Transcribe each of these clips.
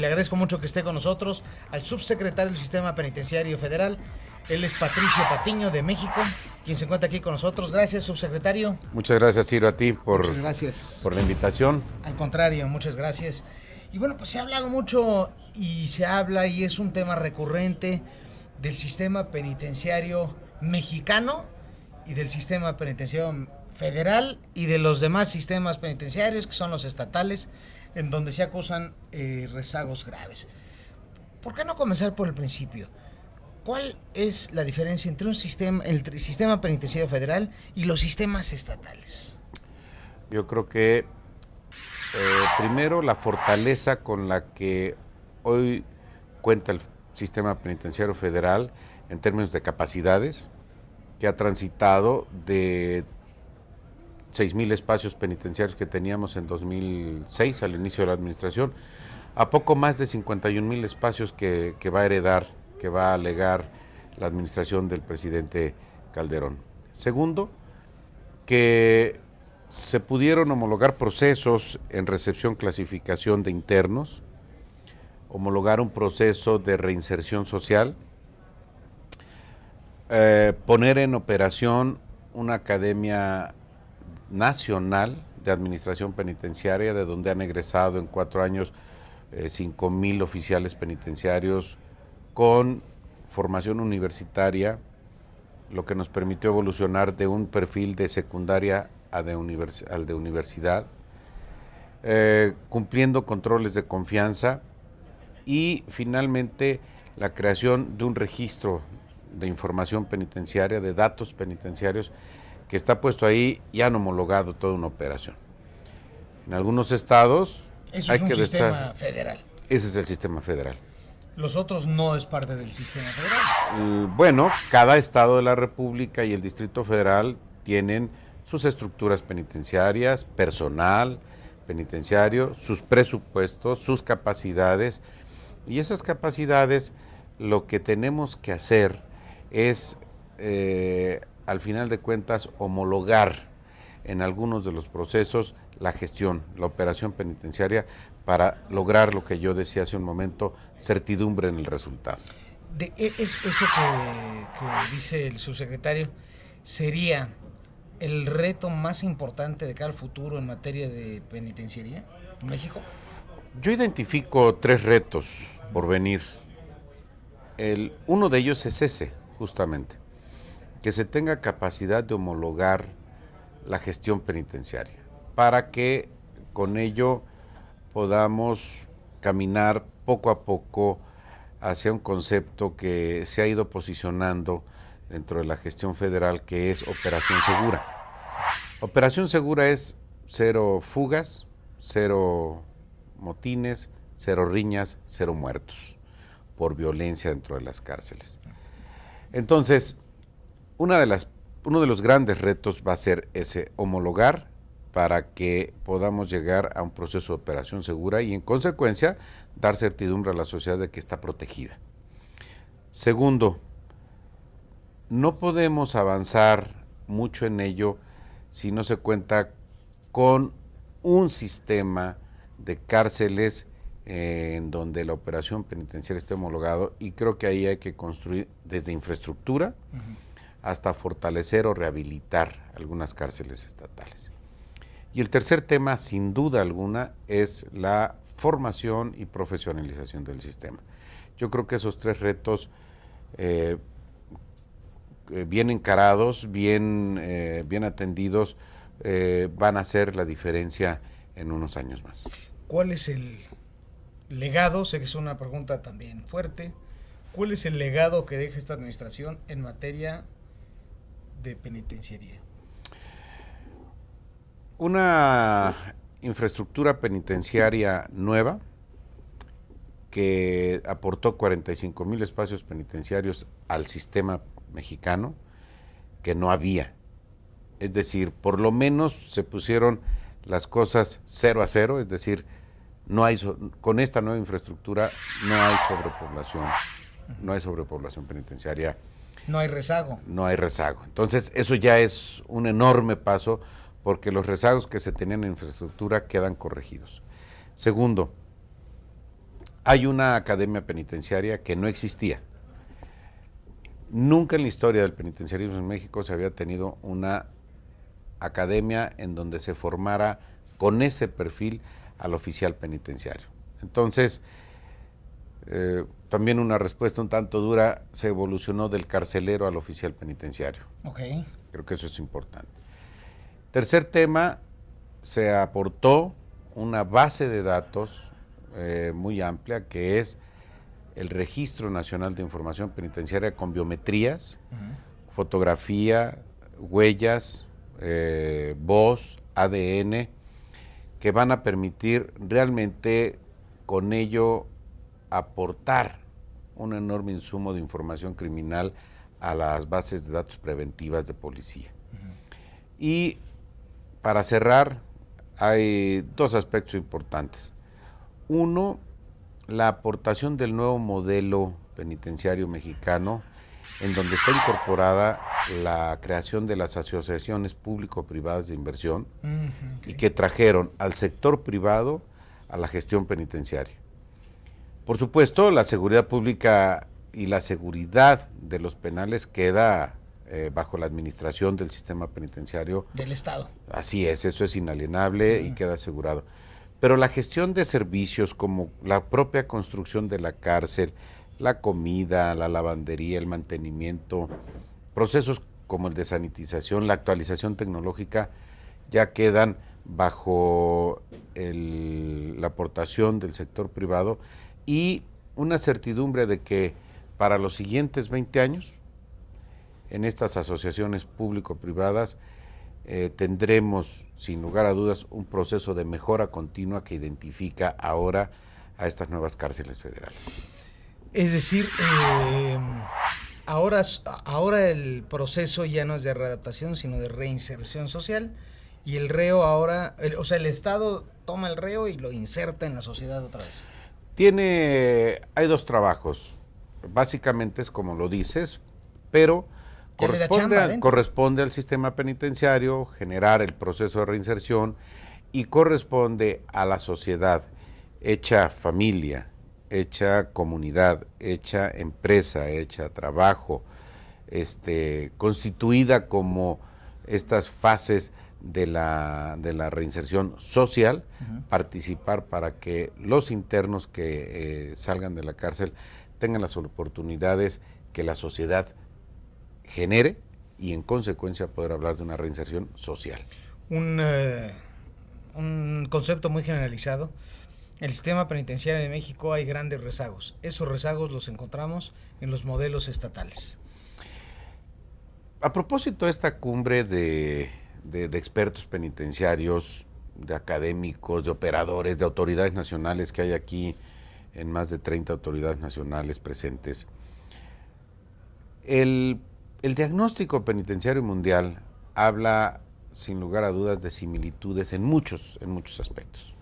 le agradezco mucho que esté con nosotros al subsecretario del Sistema Penitenciario Federal. Él es Patricio Patiño de México, quien se encuentra aquí con nosotros. Gracias, subsecretario. Muchas gracias, Ciro, a ti Muchas gracias por la invitación. Al contrario, muchas gracias. Y bueno, pues se ha hablado mucho y se habla y es un tema recurrente del sistema penitenciario mexicano y del sistema penitenciario federal y de los demás sistemas penitenciarios, que son los estatales, en donde se acusan rezagos graves. ¿Por qué no comenzar por el principio? ¿Cuál es la diferencia entre el sistema penitenciario federal y los sistemas estatales? Yo creo que primero la fortaleza con la que hoy cuenta el sistema penitenciario federal en términos de capacidades, que ha transitado de 6,000 espacios penitenciarios que teníamos en 2006 al inicio de la administración, a poco más de 51,000 espacios que va a heredar, que va a legar la administración del presidente Calderón. Segundo, que se pudieron homologar procesos en recepción, clasificación de internos, homologar un proceso de reinserción social, poner en operación una academia nacional de administración penitenciaria, de donde han egresado en 4 años 5,000 oficiales penitenciarios con formación universitaria, lo que nos permitió evolucionar de un perfil de secundaria al de universidad, cumpliendo controles de confianza y finalmente la creación de un registro de información penitenciaria, de datos penitenciarios, que está puesto ahí y han homologado toda una operación. En algunos estados Eso es un sistema federal. Ese es el sistema federal. Los otros no es parte del sistema federal. Bueno, cada estado de la República y el Distrito Federal tienen sus estructuras penitenciarias, personal penitenciario, sus presupuestos, sus capacidades, y esas capacidades lo que tenemos que hacer es, al final de cuentas, homologar en algunos de los procesos la gestión, la operación penitenciaria, para lograr lo que yo decía hace un momento, certidumbre en el resultado. Eso que dice el subsecretario sería el reto más importante de cara al futuro en materia de penitenciaría en México. Yo identifico 3 retos por venir. Uno de ellos es ese, justamente, que se tenga capacidad de homologar la gestión penitenciaria, para que con ello podamos caminar poco a poco hacia un concepto que se ha ido posicionando dentro de la gestión federal, que es Operación Segura. Operación Segura es 0 fugas, 0 motines, 0 riñas, 0 muertos por violencia dentro de las cárceles. Entonces, uno de los grandes retos va a ser ese, homologar, para que podamos llegar a un proceso de operación segura y en consecuencia dar certidumbre a la sociedad de que está protegida. Segundo, no podemos avanzar mucho en ello si no se cuenta con un sistema de cárceles en donde la operación penitenciaria esté homologado, y creo que ahí hay que construir desde infraestructura hasta fortalecer o rehabilitar algunas cárceles estatales. Y el tercer tema, sin duda alguna, es la formación y profesionalización del sistema. Yo creo que esos 3 retos, bien encarados, bien atendidos, van a hacer la diferencia en unos años más. ¿Cuál es el legado? Sé que es una pregunta también fuerte. ¿Cuál es el legado que deja esta administración en materia de penitenciaría? Una infraestructura penitenciaria nueva que aportó 45,000 espacios penitenciarios al sistema mexicano que no había. Es decir, por lo menos se pusieron las cosas 0 a 0, es decir, con esta nueva infraestructura no hay sobrepoblación penitenciaria. No hay rezago. No hay rezago. Entonces, eso ya es un enorme paso, porque los rezagos que se tenían en infraestructura quedan corregidos. Segundo, Hay una academia penitenciaria que no existía. Nunca en la historia del penitenciarismo en México se había tenido una academia en donde se formara con ese perfil al oficial penitenciario. Entonces, también una respuesta un tanto dura, se evolucionó del carcelero al oficial penitenciario. Okay. Creo que eso es importante. Tercer tema, se aportó una base de datos muy amplia, que es el Registro Nacional de Información Penitenciaria con biometrías, fotografía, huellas, voz, ADN, que van a permitir realmente con ello aportar un enorme insumo de información criminal a las bases de datos preventivas de policía. Y para cerrar, hay dos aspectos importantes. Uno, la aportación del nuevo modelo penitenciario mexicano, en donde está incorporada la creación de las asociaciones público-privadas de inversión, y que trajeron al sector privado a la gestión penitenciaria. Por supuesto, la seguridad pública y la seguridad de los penales queda bajo la administración del sistema penitenciario. Del Estado. Así es, eso es inalienable y queda asegurado. Pero la gestión de servicios como la propia construcción de la cárcel, la comida, la lavandería, el mantenimiento, procesos como el de sanitización, la actualización tecnológica, ya quedan bajo la aportación del sector privado, y una certidumbre de que para los siguientes 20 años, en estas asociaciones público-privadas, tendremos, sin lugar a dudas, un proceso de mejora continua que identifica ahora a estas nuevas cárceles federales. Es decir, ahora el proceso ya no es de readaptación, sino de reinserción social, y el reo ahora, el Estado toma el reo y lo inserta en la sociedad otra vez. Hay dos trabajos, básicamente es como lo dices, pero corresponde al sistema penitenciario generar el proceso de reinserción, y corresponde a la sociedad, hecha familia, hecha comunidad, hecha empresa, hecha trabajo, constituida como estas fases de la reinserción social, participar para que los internos que salgan de la cárcel tengan las oportunidades que la sociedad genere, y en consecuencia poder hablar de una reinserción social. Un concepto muy generalizado. El sistema penitenciario de México hay grandes rezagos. Esos rezagos los encontramos en los modelos estatales. A propósito de esta cumbre de expertos penitenciarios, de académicos, de operadores, de autoridades nacionales que hay aquí, en más de 30 autoridades nacionales presentes, el diagnóstico penitenciario mundial habla, sin lugar a dudas, de similitudes en muchos aspectos,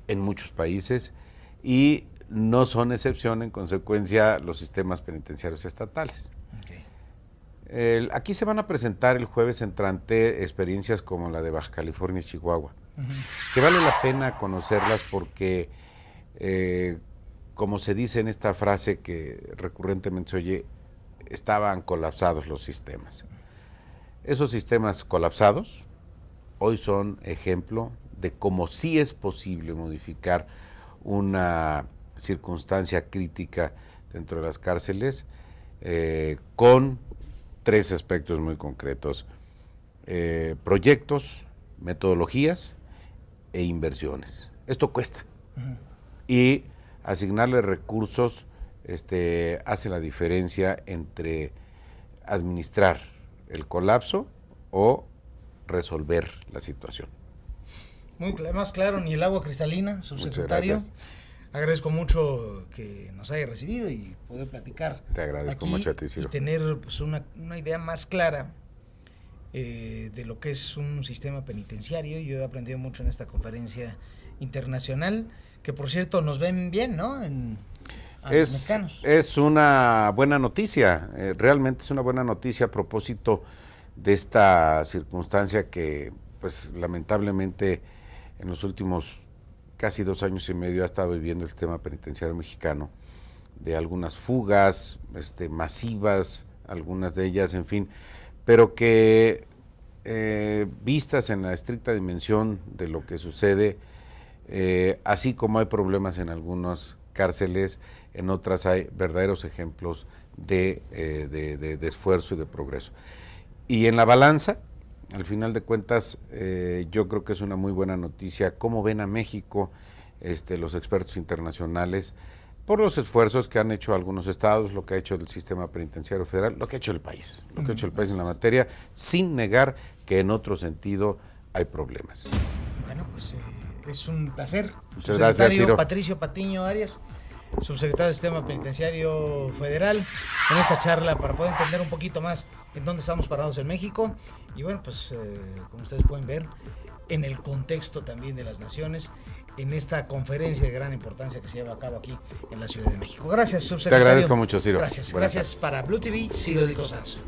en muchos países, y no son excepción, en consecuencia, los sistemas penitenciarios estatales. Okay. Aquí se van a presentar el jueves entrante experiencias como la de Baja California y Chihuahua, que vale la pena conocerlas porque, como se dice en esta frase que recurrentemente se oye, estaban colapsados los sistemas. Esos sistemas colapsados hoy son ejemplo de cómo sí es posible modificar una circunstancia crítica dentro de las cárceles, con tres aspectos muy concretos: proyectos, metodologías e inversiones. Esto cuesta. Y asignarle recursos hace la diferencia entre administrar el colapso o resolver la situación. Más claro, ni el agua cristalina, subsecretario. Agradezco mucho que nos haya recibido y poder platicar. Te agradezco mucho a ti, Ciro. Y tener pues, una idea más clara de lo que es un sistema penitenciario. Yo he aprendido mucho en esta conferencia internacional, que por cierto nos ven bien, ¿no? Es una buena noticia, realmente es una buena noticia a propósito de esta circunstancia que, pues, lamentablemente en los últimos casi 2 años y medio ha estado viviendo el sistema penitenciario mexicano, de algunas fugas masivas, algunas de ellas, en fin, pero que vistas en la estricta dimensión de lo que sucede, así como hay problemas en algunas cárceles, en otras hay verdaderos ejemplos de esfuerzo y de progreso. Y en la balanza, al final de cuentas, yo creo que es una muy buena noticia cómo ven a México los expertos internacionales por los esfuerzos que han hecho algunos estados, lo que ha hecho el sistema penitenciario federal, lo que ha hecho el país, en la materia, sin negar que en otro sentido hay problemas. Bueno, pues es un placer. Muchas gracias, Ciro. Patricio Patiño Arias, subsecretario del Sistema Penitenciario Federal, en esta charla para poder entender un poquito más en dónde estamos parados en México y bueno, pues como ustedes pueden ver, en el contexto también de las naciones, en esta conferencia de gran importancia que se lleva a cabo aquí en la Ciudad de México. Gracias, subsecretario. Te agradezco mucho, Ciro. Gracias para Blue TV, Ciro de Costanzo.